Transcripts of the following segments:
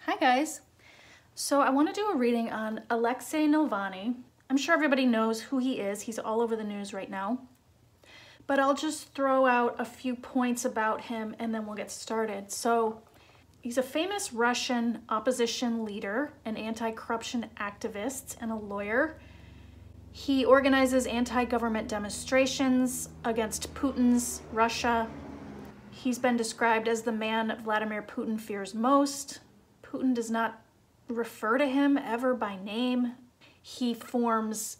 Hi guys. So I want to do a reading on Alexei Navalny. I'm sure everybody knows who he is. He's all over the news right now. But I'll just throw out a few points about him and then we'll get started. So he's a famous Russian opposition leader, an anti-corruption activist, and a lawyer. He organizes anti-government demonstrations against Putin's Russia. He's been described as the man Vladimir Putin fears most. Putin does not refer to him ever by name. He forms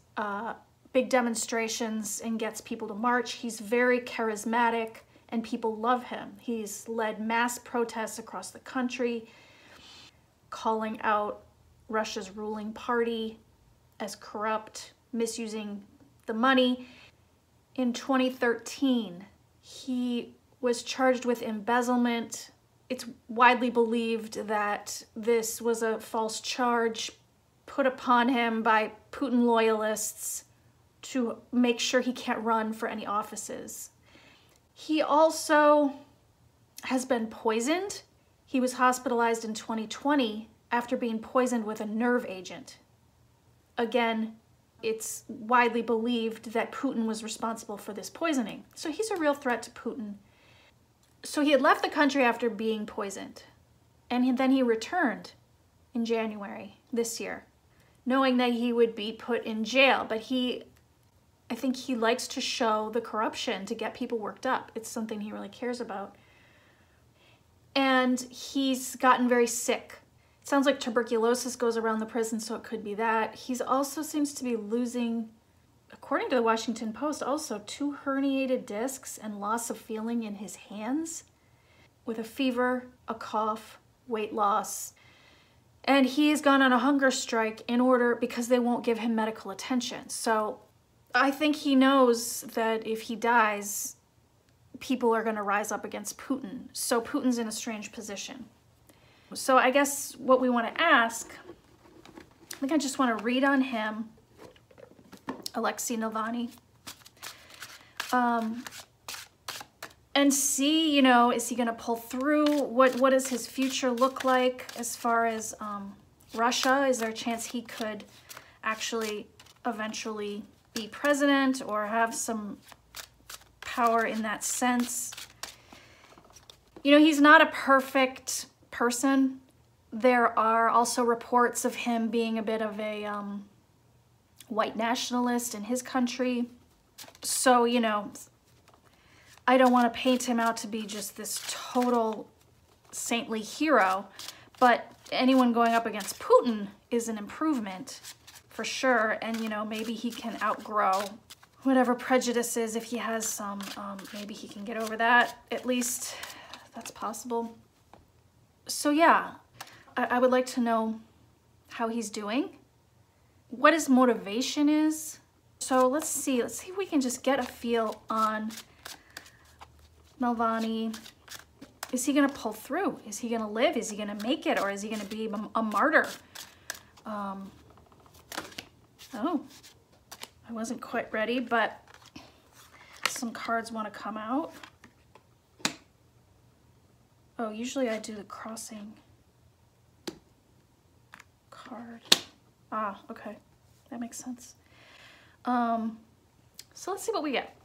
big demonstrations and gets people to march. He's very charismatic and people love him. He's led mass protests across the country, calling out Russia's ruling party as corrupt, misusing the money. In 2013, he was charged with embezzlement. It's widely believed that this was a false charge put upon him by Putin loyalists to make sure he can't run for any offices. He also has been poisoned. He was hospitalized in 2020 after being poisoned with a nerve agent. Again, it's widely believed that Putin was responsible for this poisoning. So he's a real threat to Putin. So he had left the country after being poisoned, and then he returned in January this year, knowing that he would be put in jail. But I think he likes to show the corruption to get people worked up. It's something he really cares about. And he's gotten very sick. It sounds like tuberculosis goes around the prison, so it could be that. He's also seems to be losing, according to the Washington Post, also 2 herniated discs and loss of feeling in his hands, with a fever, a cough, weight loss. And he's gone on a hunger strike because they won't give him medical attention. So I think he knows that if he dies, people are going to rise up against Putin. So Putin's in a strange position. So I guess what we want to ask, I think I just want to read on him, Alexei Navalny, and see, is he going to pull through? What does his future look like as far as Russia? Is there a chance he could actually eventually be president or have some power in that sense? He's not a perfect person. There are also reports of him being a bit of a white nationalist in his country. So, I don't want to paint him out to be just this total saintly hero, but anyone going up against Putin is an improvement for sure. And, maybe he can outgrow whatever prejudices, if he has some, maybe he can get over that. At least that's possible. So yeah, I would like to know how he's doing, what his motivation is. So let's see if we can just get a feel on Navalny. Is he gonna pull through? Is he gonna live? Is he gonna make it? Or is he gonna be a martyr? Oh, I wasn't quite ready, but some cards wanna come out. Oh, usually I do the crossing card. Ah, okay, that makes sense. So let's see what we get.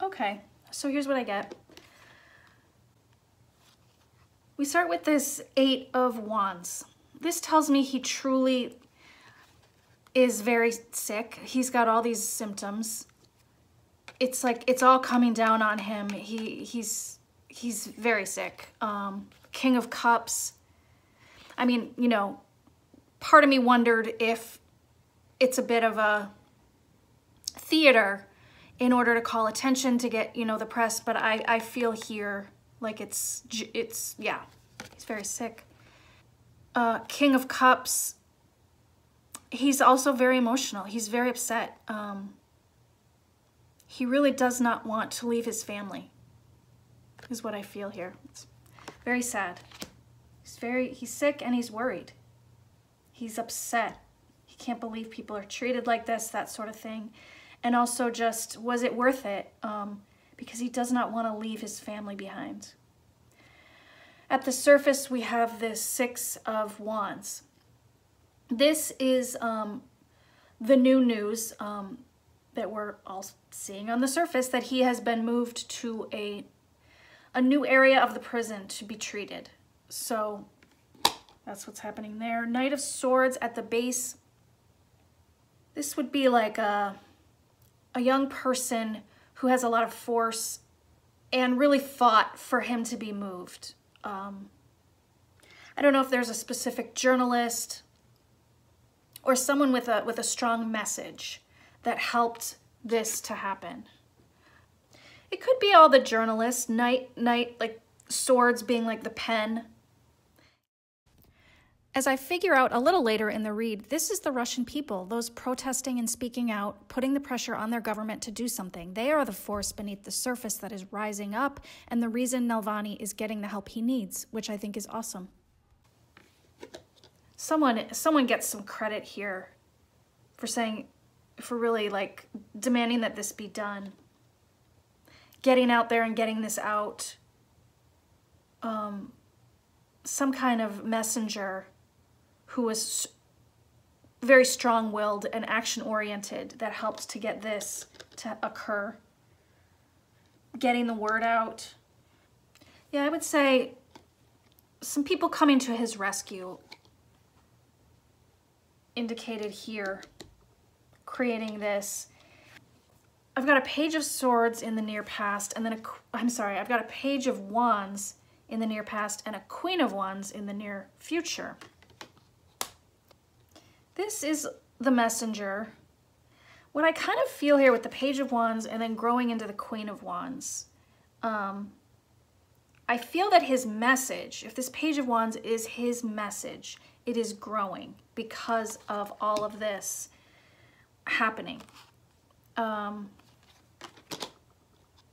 Okay, so here's what I get. We start with this 8 of Wands. This tells me he truly is very sick. He's got all these symptoms. It's like it's all coming down on him. He's very sick. King of Cups. I mean, part of me wondered if it's a bit of a theater in order to call attention to get, the press, but I feel here like it's yeah, he's very sick. King of Cups, he's also very emotional. He's very upset. He really does not want to leave his family, is what I feel here. It's very sad. He's sick and he's worried. He's upset. He can't believe people are treated like this, that sort of thing. And also just, was it worth it? Because he does not want to leave his family behind. At the surface, we have this Six of Wands. This is the new news that we're all seeing on the surface, that he has been moved to a new area of the prison to be treated. So that's what's happening there. Knight of Swords at the base. This would be like a young person who has a lot of force and really fought for him to be moved. I don't know if there's a specific journalist or someone with a strong message that helped this to happen. It could be all the journalists, knight, like swords being like the pen. As I figure out a little later in the read, this is the Russian people, those protesting and speaking out, putting the pressure on their government to do something. They are the force beneath the surface that is rising up, and the reason Navalny is getting the help he needs, which I think is awesome. Someone gets some credit here for really like demanding that this be done. Getting out there and getting this out. Some kind of messenger who was very strong-willed and action-oriented that helped to get this to occur. Getting the word out. Yeah, I would say some people coming to his rescue indicated here, creating this. I've got a Page of Swords in the near past, and then I've got a Page of Wands in the near past and a Queen of Wands in the near future. This is the messenger. What I kind of feel here with the Page of Wands and then growing into the Queen of Wands, I feel that his message, if this Page of Wands is his message, it is growing because of all of this happening.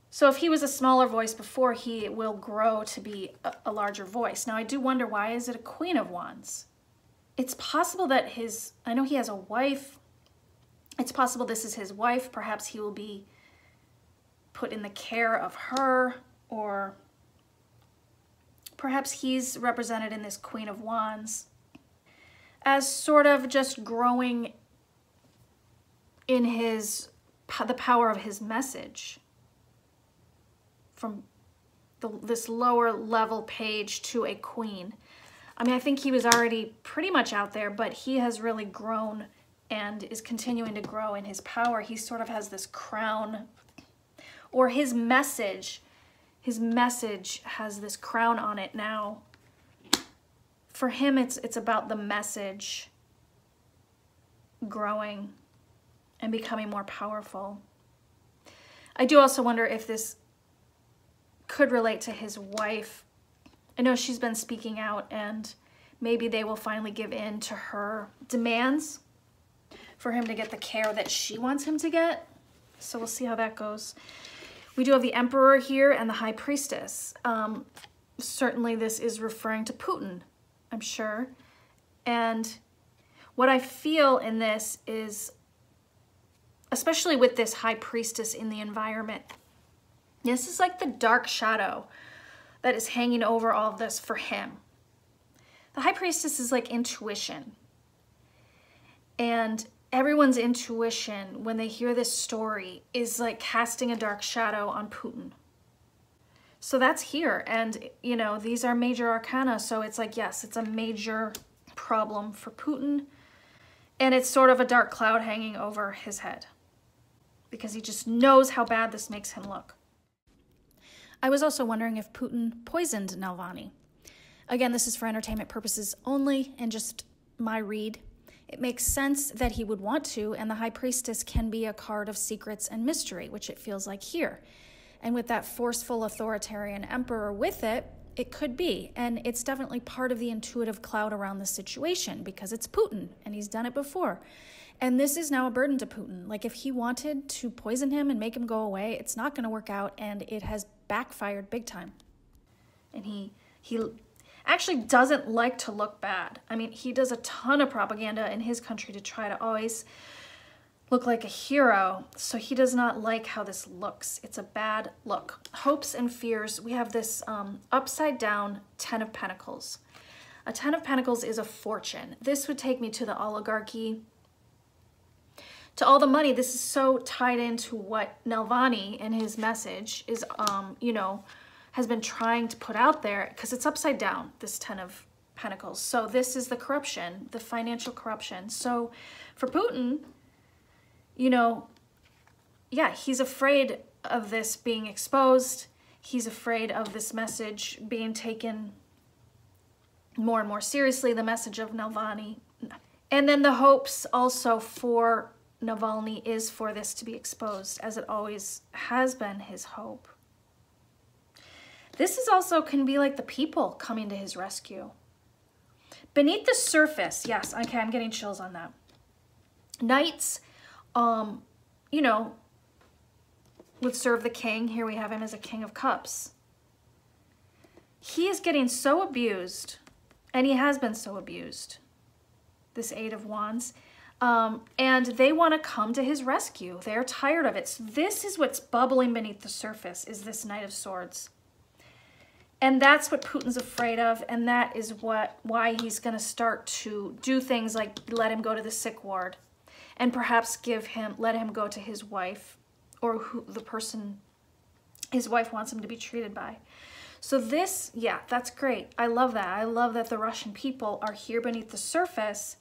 So if he was a smaller voice before, he will grow to be a larger voice. Now I do wonder, why is it a Queen of Wands? It's possible that I know he has a wife. It's possible this is his wife. Perhaps he will be put in the care of her, or perhaps he's represented in this Queen of Wands as sort of just growing in the power of his message from this lower level page to a queen. I mean, I think he was already pretty much out there, but he has really grown and is continuing to grow in his power. He sort of has this crown, or his message has this crown on it now. For him, it's about the message growing and becoming more powerful. I do also wonder if this could relate to his wife. I know she's been speaking out, and maybe they will finally give in to her demands for him to get the care that she wants him to get. So we'll see how that goes. We do have the Emperor here and the High Priestess. Certainly this is referring to Putin, I'm sure. And what I feel in this is, especially with this High Priestess in the environment, this is like the dark shadow that is hanging over all of this for him. The High Priestess is like intuition. And everyone's intuition, when they hear this story, is like casting a dark shadow on Putin. So that's here. And, you know, these are major arcana. So it's like, yes, it's a major problem for Putin. And it's sort of a dark cloud hanging over his head, because he just knows how bad this makes him look. I was also wondering if Putin poisoned Navalny. Again, this is for entertainment purposes only, and just my read. It makes sense that he would want to, and the High Priestess can be a card of secrets and mystery, which it feels like here. And with that forceful authoritarian emperor with it, It could be, and it's definitely part of the intuitive cloud around the situation because it's Putin, and he's done it before. And this is now a burden to Putin. Like, if he wanted to poison him and make him go away, it's not going to work out, and it has backfired big time. And he actually doesn't like to look bad. I mean, he does a ton of propaganda in his country to try to always look like a hero. So he does not like how this looks. It's a bad look. Hopes and fears. We have this upside down 10 of Pentacles. A 10 of Pentacles is a fortune. This would take me to the oligarchy, to all the money. This is so tied into what Navalny in his message is, you know, has been trying to put out there, because it's upside down, this 10 of Pentacles. So this is the corruption, the financial corruption. So for Putin, you know, yeah, he's afraid of this being exposed. He's afraid of this message being taken more and more seriously, the message of Navalny. And then the hopes also for Navalny is for this to be exposed, as it always has been his hope. This is also can be like the people coming to his rescue. Beneath the surface, yes, okay, I'm getting chills on that. Knights, you know, would serve the king. Here we have him as a King of Cups. He is getting so abused, and he has been so abused, this 8 of Wands, and they want to come to his rescue. They're tired of it. So this is what's bubbling beneath the surface, is this Knight of Swords. And that's what Putin's afraid of, and that is why he's going to start to do things like let him go to the sick ward, and perhaps let him go to his wife, or the person his wife wants him to be treated by. So this, yeah, that's great. I love that. I love that the Russian people are here beneath the surface,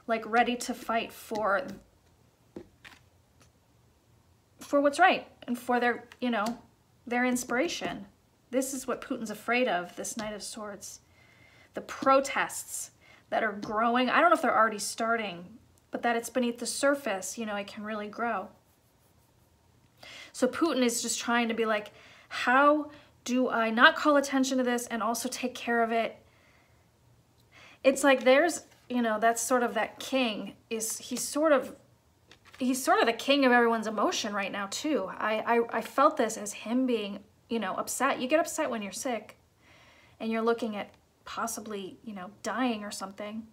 like ready to fight for what's right and for their, you know, their inspiration. This is what Putin's afraid of, this Knight of Swords. The protests that are growing. I don't know if they're already starting, but that it's beneath the surface, you know, it can really grow. So Putin is just trying to be like, how do I not call attention to this and also take care of it? It's like there's, you know, that's sort of that king he's sort of the king of everyone's emotion right now too. I felt this as him being, you know, upset. You get upset when you're sick and you're looking at possibly, you know, dying or something.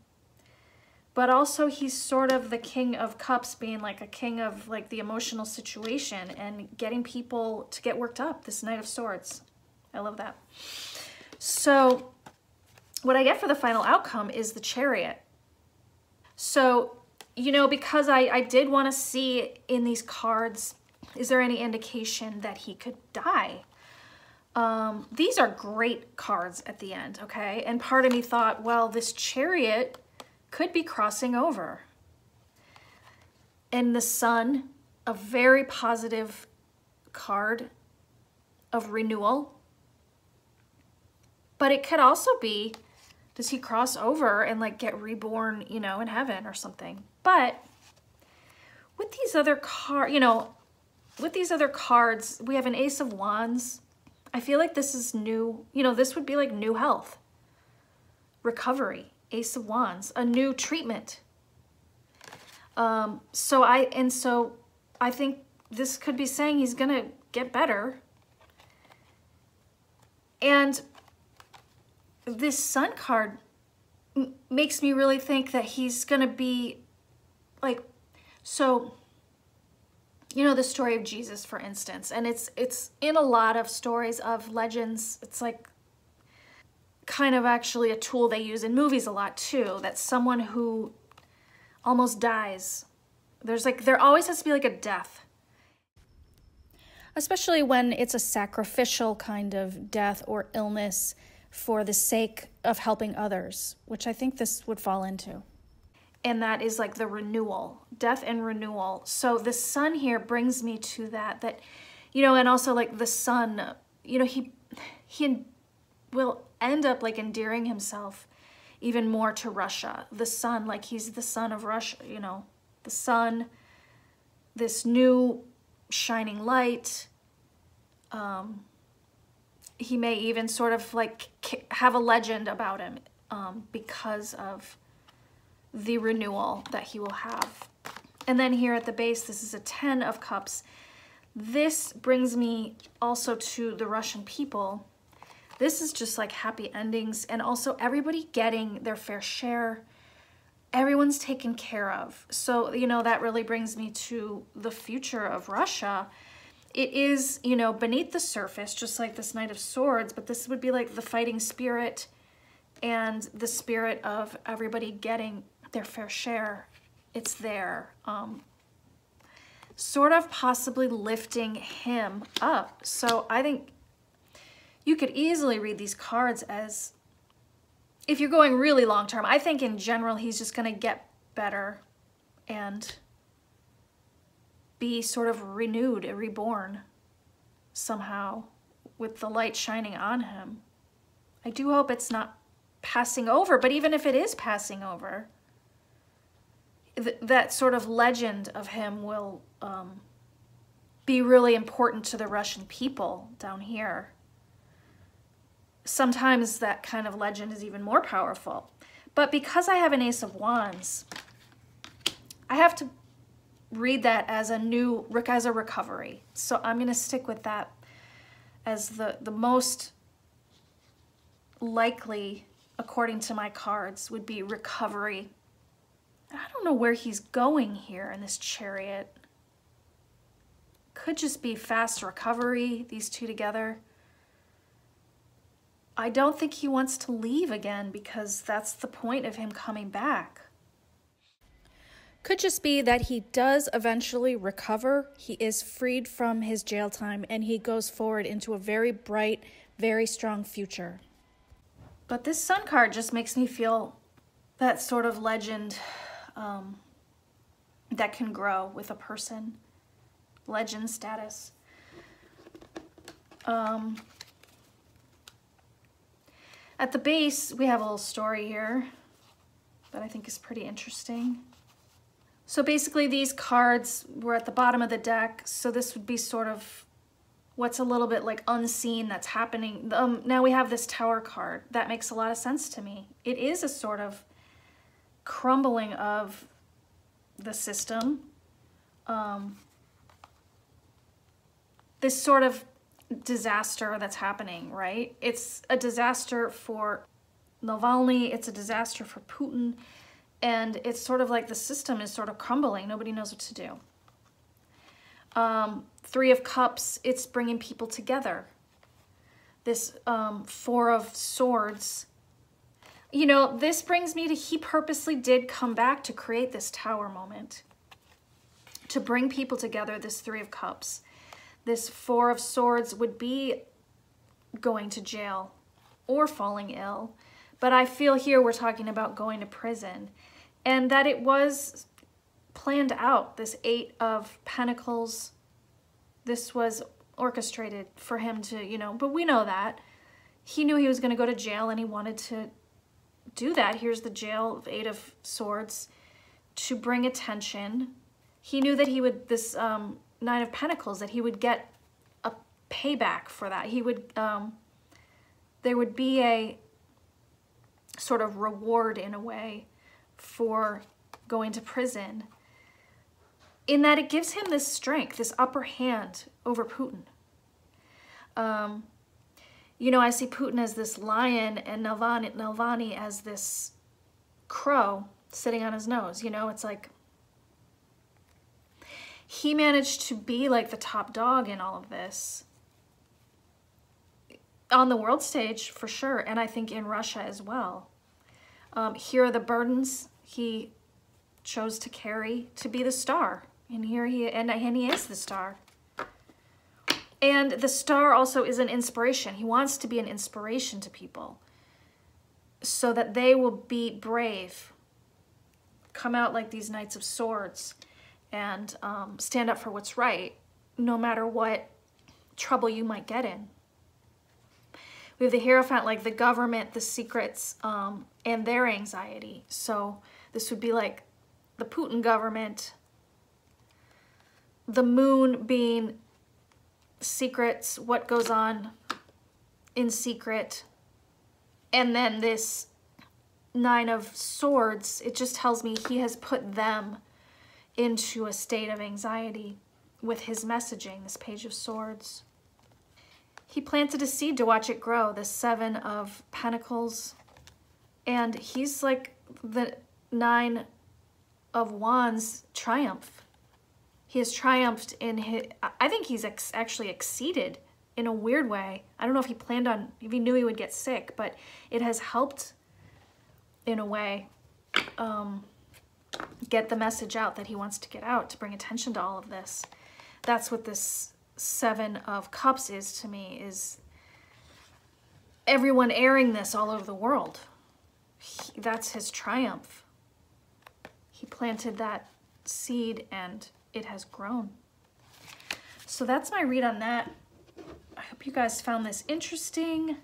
But also he's sort of the King of Cups, being like a king of like the emotional situation and getting people to get worked up, this Knight of Swords. I love that. So what I get for the final outcome is the Chariot. So, you know, because I did want to see in these cards, is there any indication that he could die? These are great cards at the end, okay? And part of me thought, well, this Chariot could be crossing over. And the Sun, a very positive card of renewal. But it could also be, does he cross over and like get reborn, you know, in heaven or something? But with these other cards, you know, with these other cards, we have an Ace of Wands. I feel like this is new, you know, this would be like new health, recovery, Ace of Wands, a new treatment. So I think this could be saying he's gonna get better. And this Sun card makes me really think that he's gonna be like, so, you know, the story of Jesus, for instance, and it's in a lot of stories of legends. It's like kind of actually a tool they use in movies a lot too, that someone who almost dies, there always has to be like a death. Especially when it's a sacrificial kind of death or illness for the sake of helping others, which I think this would fall into. And that is like the renewal, death and renewal. So the Sun here brings me to that, you know, and also like the Sun, you know, he will end up like endearing himself even more to Russia. The Sun, like he's the son of Russia, you know, the Sun, this new shining light. he may even sort of like have a legend about him because of the renewal that he will have. And then here at the base, this is a 10 of Cups. This brings me also to the Russian people. This is just like happy endings, and also everybody getting their fair share. Everyone's taken care of. So, you know, that really brings me to the future of Russia. It is, you know, beneath the surface, just like this Knight of Swords, but this would be like the fighting spirit and the spirit of everybody getting their fair share. It's there. Sort of possibly lifting him up. So I think you could easily read these cards as, if you're going really long term, I think in general he's just going to get better and be sort of renewed, reborn somehow with the light shining on him. I do hope it's not passing over, but even if it is passing over, that sort of legend of him will be really important to the Russian people down here. Sometimes that kind of legend is even more powerful. But because I have an Ace of Wands, I have to read that as a recovery. So I'm going to stick with that as the most likely, according to my cards, would be recovery. I don't know where he's going here in this Chariot. Could just be fast recovery, these two together. I don't think he wants to leave again because that's the point of him coming back. Could just be that he does eventually recover. He is freed from his jail time and he goes forward into a very bright, very strong future. But this Sun card just makes me feel that sort of legend that can grow with a person. Legend status. At the base, we have a little story here that I think is pretty interesting. So basically these cards were at the bottom of the deck, so this would be sort of what's a little bit like unseen that's happening. Now we have this Tower card. That makes a lot of sense to me. It is a sort of crumbling of the system. This sort of disaster that's happening, right? It's a disaster for Navalny, it's a disaster for Putin, and it's sort of like the system is sort of crumbling. Nobody knows what to do. Three of Cups, it's bringing people together. This Four of Swords, you know, this brings me to, he purposely did come back to create this Tower moment, to bring people together, this Three of Cups. This Four of Swords would be going to jail or falling ill. But I feel here we're talking about going to prison. And that it was planned out, this Eight of Pentacles. This was orchestrated for him to, you know, but we know that. He knew he was going to go to jail and he wanted to do that. Here's the jail of Eight of Swords to bring attention. He knew that he would, this Nine of Pentacles, that he would get a payback for that. He would, there would be a sort of reward in a way for going to prison, in that it gives him this strength, this upper hand over Putin. You know, I see Putin as this lion and Navalny as this crow sitting on his nose. You know, it's like he managed to be like the top dog in all of this. On the world stage, for sure, and I think in Russia as well. Here are the burdens he chose to carry to be the star. And here he is the star. And the star also is an inspiration. He wants to be an inspiration to people so that they will be brave, come out like these Knights of Swords, and stand up for what's right, no matter what trouble you might get in. We have the Hierophant, like the government, the secrets, and their anxiety. So this would be like the Putin government, the moon being secrets, what goes on in secret. And then this Nine of Swords, it just tells me he has put them into a state of anxiety with his messaging, this Page of Swords. He planted a seed to watch it grow, the Seven of Pentacles. And he's like the Nine of Wands triumph. He has triumphed in his, I think he's actually exceeded in a weird way. I don't know if he planned on, if he knew he would get sick, but it has helped in a way get the message out that he wants to get out, to bring attention to all of this. That's what this Seven of Cups is to me, is everyone airing this all over the world. That's his triumph. He planted that seed and it has grown. So that's my read on that. I hope you guys found this interesting.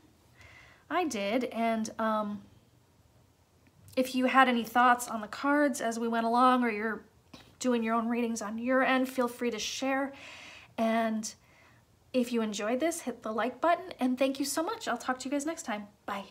I did, and if you had any thoughts on the cards as we went along, or you're doing your own readings on your end, feel free to share. And if you enjoyed this, hit the like button, and thank you so much. I'll talk to you guys next time. Bye.